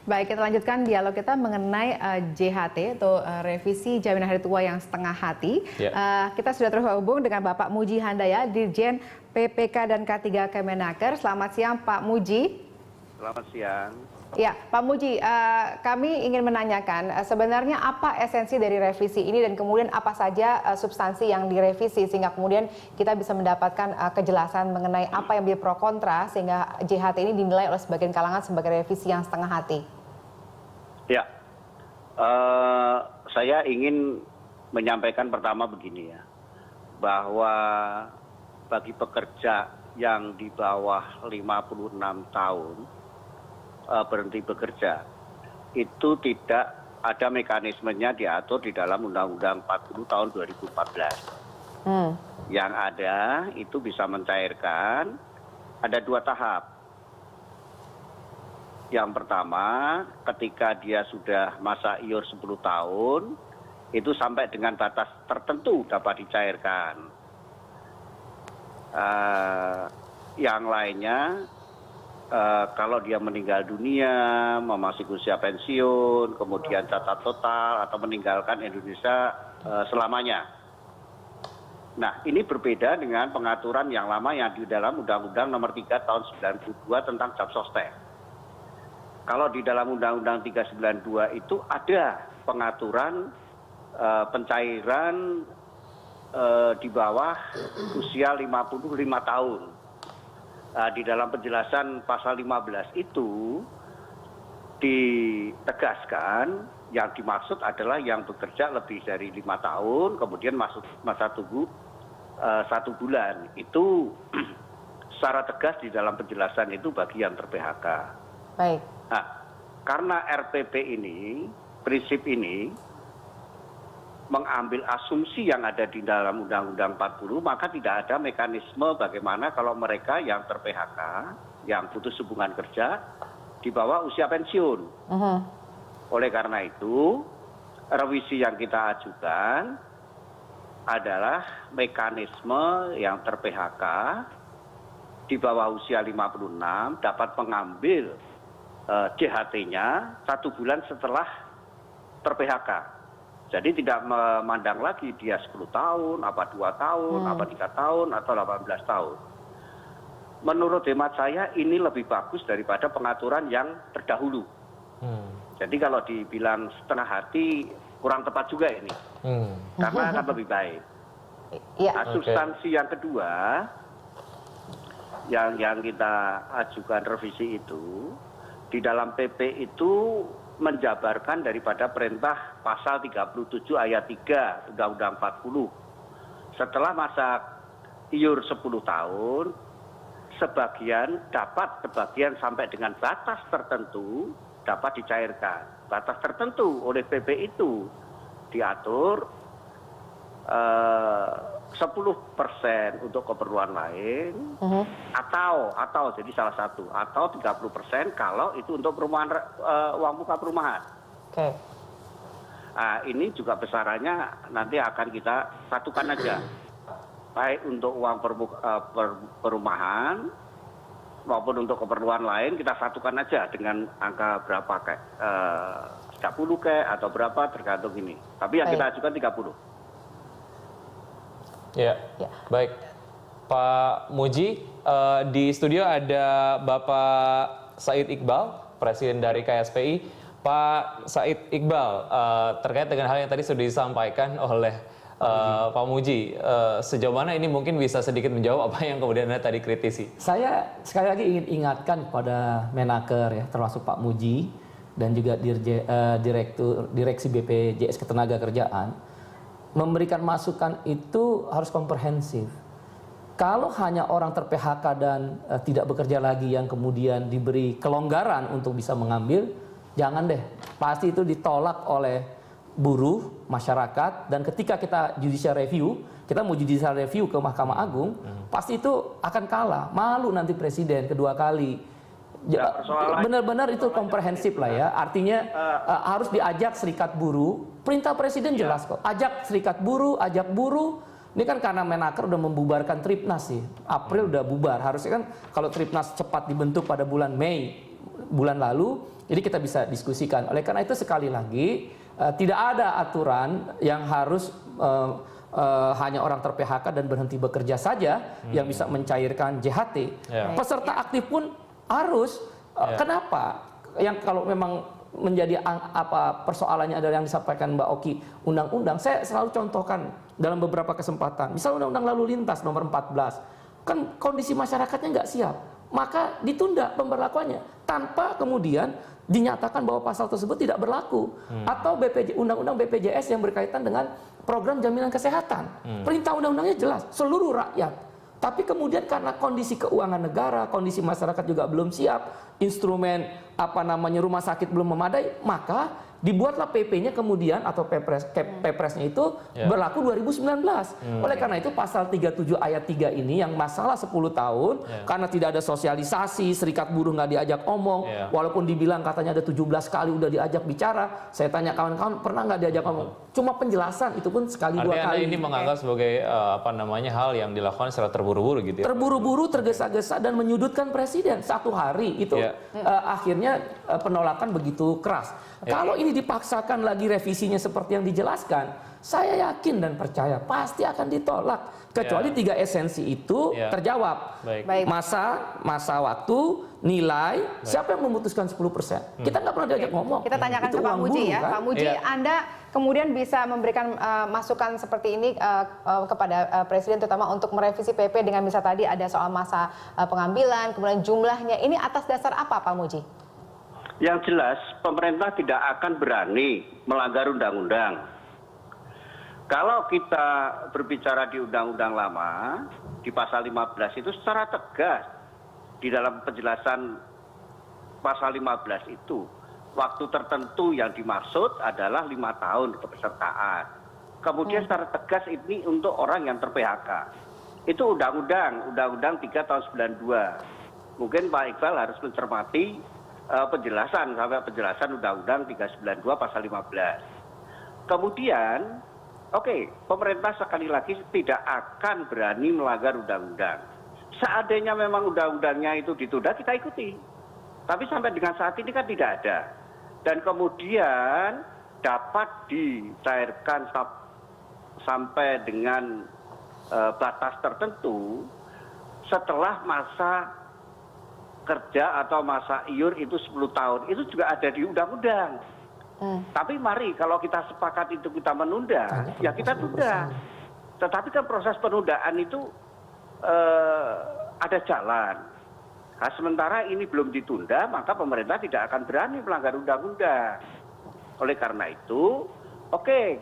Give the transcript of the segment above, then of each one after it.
Baik, kita lanjutkan dialog kita mengenai JHT atau revisi jaminan hari tua yang setengah hati. Kita sudah terhubung dengan Bapak Muji Handaya, Dirjen PPK dan K3 Kemenaker. Selamat siang, Pak Muji. Selamat siang. Ya, Pak Muji, kami ingin menanyakan sebenarnya apa esensi dari revisi ini dan kemudian apa saja substansi yang direvisi sehingga kemudian kita bisa mendapatkan kejelasan mengenai apa yang menjadi pro kontra sehingga JHT ini dinilai oleh sebagian kalangan sebagai revisi yang setengah hati. Ya, saya ingin menyampaikan pertama begini ya, bahwa bagi pekerja yang di bawah 56 tahun berhenti bekerja, itu tidak ada mekanismenya diatur di dalam Undang-Undang 40 tahun 2014. Yang ada itu bisa mencairkan, ada 2 tahap. Yang pertama, ketika dia sudah masa iur 10 tahun, itu sampai dengan batas tertentu dapat dicairkan. Yang lainnya, kalau dia meninggal dunia, memasuki usia pensiun, kemudian cacat total, atau meninggalkan Indonesia selamanya. Nah, ini berbeda dengan pengaturan yang lama yang di dalam Undang-Undang Nomor 3 Tahun 92 tentang Jam Sostek. Kalau di dalam Undang-Undang 392 itu ada pengaturan pencairan di bawah usia 55 tahun. Di dalam penjelasan pasal 15 itu ditegaskan yang dimaksud adalah yang bekerja lebih dari 5 tahun, kemudian masuk masa tunggu 1 bulan. Itu secara tegas di dalam penjelasan itu bagi yang ter-PHK. Baik. Nah, karena RPP ini, prinsip ini mengambil asumsi yang ada di dalam Undang-Undang 40, maka tidak ada mekanisme bagaimana kalau mereka yang ter-PHK, yang putus hubungan kerja, di bawah usia pensiun. Oleh karena itu, revisi yang kita ajukan adalah mekanisme yang ter-PHK di bawah usia 56 dapat mengambil JHT-nya 1 bulan setelah ter-PHK. Jadi tidak memandang lagi dia 10 tahun, apa 2 tahun, apa 3 tahun, atau 18 tahun. Menurut hemat saya ini lebih bagus daripada pengaturan yang terdahulu. Jadi kalau dibilang setengah hati kurang tepat juga ini. Karena akan lebih baik. Nah, substansi yang kedua yang kita ajukan revisi itu, di dalam PP itu menjabarkan daripada perintah pasal 37 ayat 3 Undang-Undang 40. Setelah masa iur 10 tahun, sebagian sampai dengan batas tertentu dapat dicairkan. Batas tertentu oleh PP itu diatur 10% untuk keperluan lain, atau jadi salah satu, atau 30% kalau itu untuk perumahan, uang muka perumahan. Nah, ini juga besarannya nanti akan kita satukan aja, baik untuk uang perumahan maupun untuk keperluan lain kita satukan aja dengan angka berapa kayak 30 kayak atau berapa tergantung ini. Tapi yang kita ajukan 30. Ya, baik. Pak Muji, di studio ada Bapak Said Iqbal, Presiden dari KSPI. Pak Said Iqbal, terkait dengan hal yang tadi sudah disampaikan oleh Pak Muji, sejauh mana ini mungkin bisa sedikit menjawab apa yang kemudian Anda tadi kritisi? Saya sekali lagi ingin ingatkan kepada Menaker, ya, termasuk Pak Muji dan juga Direksi BPJS Ketenagakerjaan, memberikan masukan itu harus komprehensif. Kalau hanya orang ter-PHK dan tidak bekerja lagi yang kemudian diberi kelonggaran untuk bisa mengambil, jangan deh. Pasti itu ditolak oleh buruh, masyarakat, dan ketika kita judicial review, kita mau judicial review ke Mahkamah Agung, pasti itu akan kalah. Malu nanti Presiden kedua kali. Benar-benar itu komprehensif lah ya. Artinya harus diajak serikat buruh. Perintah Presiden jelas kok. Ajak serikat buruh, ajak buruh. Ini kan karena Menaker udah membubarkan Tripnas sih. April udah bubar. Harusnya kan kalau Tripnas cepat dibentuk pada bulan Mei, bulan lalu, jadi kita bisa diskusikan. Oleh karena itu sekali lagi tidak ada aturan yang harus hanya orang ter-PHK dan berhenti bekerja saja yang bisa mencairkan JHT. Peserta aktif pun harus. Kenapa? Yang kalau memang menjadi persoalannya adalah yang disampaikan Mbak Oki, undang-undang, saya selalu contohkan dalam beberapa kesempatan. Misal undang-undang lalu lintas nomor 14, kan kondisi masyarakatnya nggak siap, maka ditunda pemberlakuannya tanpa kemudian dinyatakan bahwa pasal tersebut tidak berlaku. Atau undang-undang BPJS yang berkaitan dengan program jaminan kesehatan. Perintah undang-undangnya jelas, seluruh rakyat. Tapi kemudian karena kondisi keuangan negara, kondisi masyarakat juga belum siap, instrumen rumah sakit belum memadai, maka dibuatlah PP-nya kemudian atau Pepres-nya itu berlaku 2019. Oleh karena itu pasal 37 ayat 3 ini yang masalah 10 tahun karena tidak ada sosialisasi, serikat buruh nggak diajak omong, walaupun dibilang katanya ada 17 kali udah diajak bicara. Saya tanya kawan-kawan pernah nggak diajak omong? Cuma penjelasan itu pun sekali dua kali. Artinya ini menganggap sebagai hal yang dilakukan secara terburu-buru gitu ya. Terburu-buru, tergesa-gesa dan menyudutkan presiden. Satu hari itu akhirnya penolakan begitu keras. Kalau ini dipaksakan lagi revisinya seperti yang dijelaskan, saya yakin dan percaya pasti akan ditolak. Kecuali tiga esensi itu terjawab. Baik. Masa waktu, nilai, siapa yang memutuskan 10%? Kita nggak pernah diajak ngomong. Kita tanyakan Itu ke Pak uang Muji buruh, ya. kan? Pak Muji, Anda kemudian bisa memberikan masukan seperti ini kepada Presiden, terutama untuk merevisi PP dengan misal tadi ada soal masa pengambilan, kemudian jumlahnya. Ini atas dasar apa, Pak Muji? Yang jelas, pemerintah tidak akan berani melanggar undang-undang. Kalau kita berbicara di undang-undang lama, di pasal 15 itu secara tegas, di dalam penjelasan pasal 15 itu, waktu tertentu yang dimaksud adalah 5 tahun kepesertaan. Kemudian secara tegas ini untuk orang yang ter-PHK. Itu undang-undang 3 tahun 92. Mungkin Pak Iqbal harus mencermati penjelasan undang-undang 392 pasal 15. Kemudian, pemerintah sekali lagi tidak akan berani melanggar undang-undang. Seandainya memang undang-undangnya itu ditunda, kita ikuti. Tapi sampai dengan saat ini kan tidak ada. Dan kemudian dapat dicairkan sampai dengan batas tertentu setelah masa kerja atau masa iur itu 10 tahun. Itu juga ada di undang-undang. Tapi mari kalau kita sepakat itu kita menunda, ya kita tunda. Tetapi kan proses penundaan itu ada jalan. Nah, sementara ini belum ditunda, maka pemerintah tidak akan berani melanggar undang-undang. Oleh karena itu,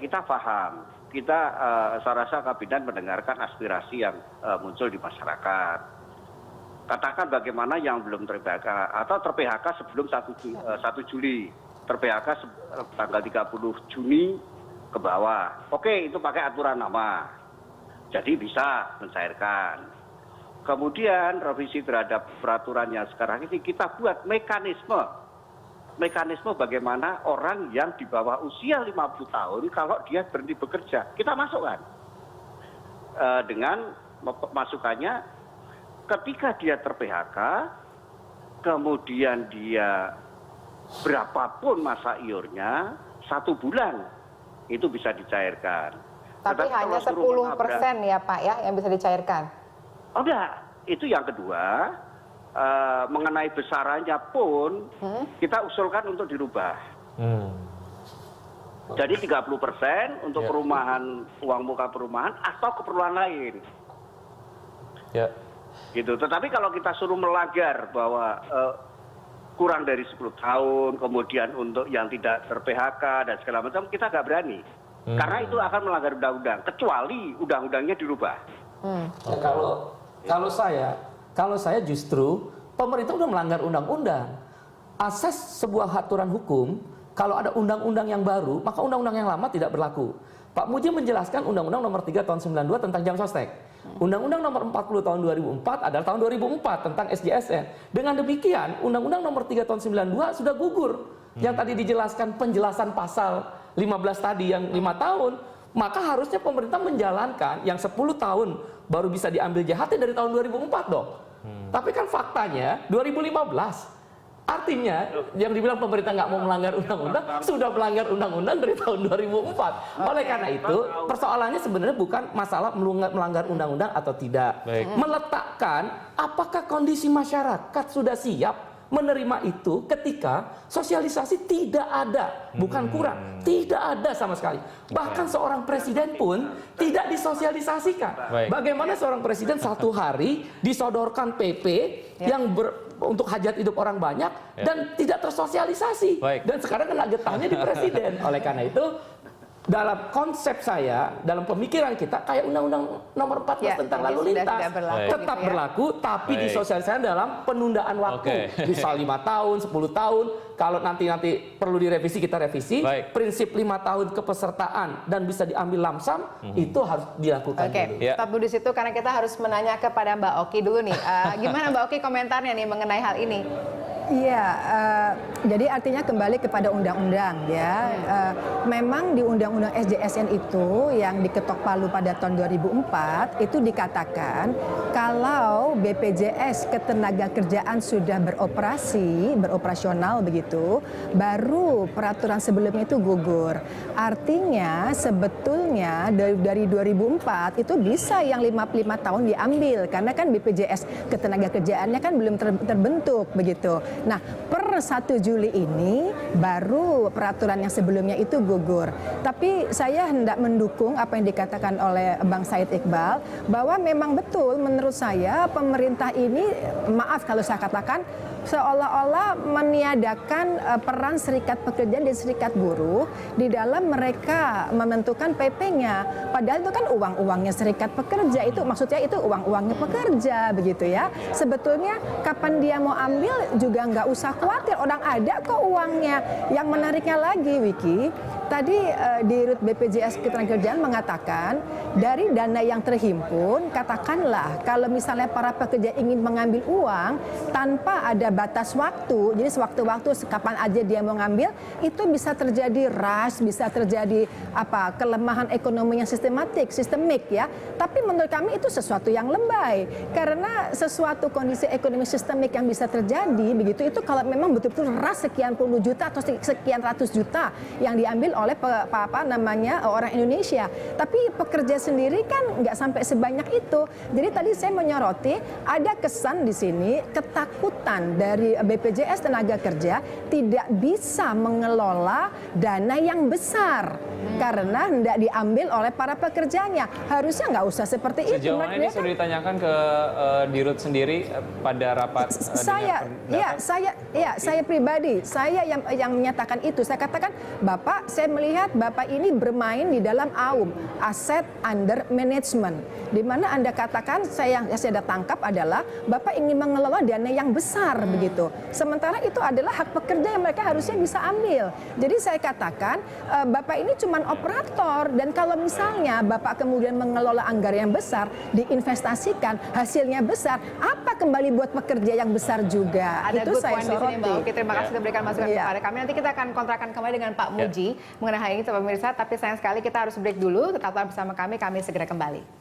kita paham. Saya rasa kabinet mendengarkan aspirasi yang muncul di masyarakat. Katakan bagaimana yang belum ter-PHK atau ter-PHK sebelum 1 Juli. Ter-PHK tanggal 30 Juni ke bawah. Itu pakai aturan lama. Jadi bisa mencairkan. Kemudian revisi terhadap peraturan yang sekarang ini kita buat mekanisme bagaimana orang yang di bawah usia 50 tahun kalau dia berhenti bekerja. Kita masukkan. Dengan masukannya ketika dia ter-PHK, kemudian dia berapapun masa iurnya, 1 bulan itu bisa dicairkan. Tapi hanya 10% ya Pak ya yang bisa dicairkan? Enggak, itu yang kedua. Mengenai besarannya pun kita usulkan untuk dirubah. Jadi 30% untuk perumahan, uang muka perumahan atau keperluan lain. Gitu. Tetapi kalau kita suruh melanggar bahwa kurang dari 10 tahun, kemudian untuk yang tidak ter-PHK dan segala macam, kita nggak berani. Karena itu akan melanggar undang-undang, kecuali undang-undangnya dirubah. Kalau saya justru pemerintah udah melanggar undang-undang. Asas sebuah aturan hukum, kalau ada undang-undang yang baru, maka undang-undang yang lama tidak berlaku. Pak Muji menjelaskan Undang-Undang Nomor 3 Tahun 92 tentang jam sostek. Undang-Undang Nomor 40 Tahun 2004 adalah tahun 2004 tentang SJSN. Dengan demikian, Undang-Undang Nomor 3 Tahun 92 sudah gugur. Yang tadi dijelaskan penjelasan pasal 15 tadi yang 5 tahun, maka harusnya pemerintah menjalankan yang 10 tahun baru bisa diambil JHT dari tahun 2004 dong. Tapi kan faktanya 2015 Artinya yang dibilang pemerintah nggak mau melanggar undang-undang sudah melanggar undang-undang dari tahun 2004. Oleh karena itu persoalannya sebenarnya bukan masalah melanggar undang-undang atau tidak. Baik. Meletakkan apakah kondisi masyarakat sudah siap menerima itu ketika sosialisasi tidak ada, bukan kurang, tidak ada sama sekali. Bahkan seorang presiden pun tidak disosialisasikan. Baik. Bagaimana seorang presiden satu hari disodorkan PP yang untuk hajat hidup orang banyak dan tidak tersosialisasi. Baik. Dan sekarang kena getahnya di presiden. Oleh karena itu, dalam konsep saya, dalam pemikiran kita, kayak Undang-Undang Nomor 14 tentang jadi lalu sudah lintas tidak berlaku tetap gitu ya. berlaku, tapi Baik. disosialisasikan dalam penundaan waktu. Oke. Bisa 5 tahun, 10 tahun. Kalau nanti perlu direvisi, kita revisi. Baik. Prinsip 5 tahun kepesertaan dan bisa diambil lamsam, itu harus dilakukan Oke, dulu. Ya. stop dulu di situ karena kita harus menanya kepada Mbak Oki dulu nih. Gimana Mbak Oki komentarnya nih mengenai hal ini? Iya, jadi artinya kembali kepada undang-undang ya. Memang di undang-undang SJSN itu yang diketok palu pada tahun 2004 itu dikatakan kalau BPJS Ketenagakerjaan sudah beroperasional begitu, baru peraturan sebelumnya itu gugur. Artinya sebetulnya dari 2004 itu bisa yang 55 tahun diambil karena kan BPJS Ketenagakerjaannya kan belum terbentuk begitu. Nah, per 1 Juli ini baru peraturan yang sebelumnya itu gugur. Tapi saya hendak mendukung apa yang dikatakan oleh Bang Said Iqbal bahwa memang betul menurut saya pemerintah ini, maaf kalau saya katakan, seolah-olah meniadakan peran serikat pekerja dan serikat buruh di dalam mereka menentukan PP-nya. Padahal itu kan uang-uangnya serikat pekerja, itu maksudnya itu uang-uangnya pekerja begitu ya. Sebetulnya kapan dia mau ambil juga nggak usah khawatir, orang ada kok uangnya. Yang menariknya lagi, Wiki, tadi Dirut BPJS Ketenagakerjaan mengatakan dari dana yang terhimpun, katakanlah kalau misalnya para pekerja ingin mengambil uang tanpa ada batas waktu, jadi sewaktu-waktu kapan aja dia mau ngambil, itu bisa terjadi rush, bisa terjadi kelemahan ekonomi yang sistemik ya. Tapi menurut kami itu sesuatu yang lebay, karena sesuatu kondisi ekonomi sistemik yang bisa terjadi begitu itu kalau memang betul-betul rush sekian puluh juta atau sekian ratus juta yang diambil oleh orang Indonesia. Tapi pekerja sendiri kan nggak sampai sebanyak itu. Jadi tadi saya menyoroti ada kesan di sini ketakutan dari BPJS Tenaga Kerja tidak bisa mengelola dana yang besar karena hendak diambil oleh para pekerjanya. Harusnya nggak usah seperti itu. Sejauh mana ini sudah ditanyakan ke Dirut sendiri pada rapat Saya pribadi, saya yang menyatakan itu. Saya katakan, Bapak, saya melihat Bapak ini bermain di dalam AUM, Asset Under Management, di mana Anda katakan yang saya tangkap adalah Bapak ingin mengelola dana yang besar begitu. Sementara itu adalah hak pekerja yang mereka harusnya bisa ambil. Jadi saya katakan Bapak ini cuma operator, dan kalau misalnya Bapak kemudian mengelola anggaran yang besar, diinvestasikan, hasilnya besar, apa kembali buat pekerja yang besar juga? Ada Itu good saya point di sini, soroti. Mbak Oki. Terima kasih sudah berikan masukan kepada kami. Nanti kita akan kontrakan kembali dengan Pak Muji mengenai hal ini, pemirsa. Tapi sayang sekali kita harus break dulu. Tetaplah bersama kami segera kembali.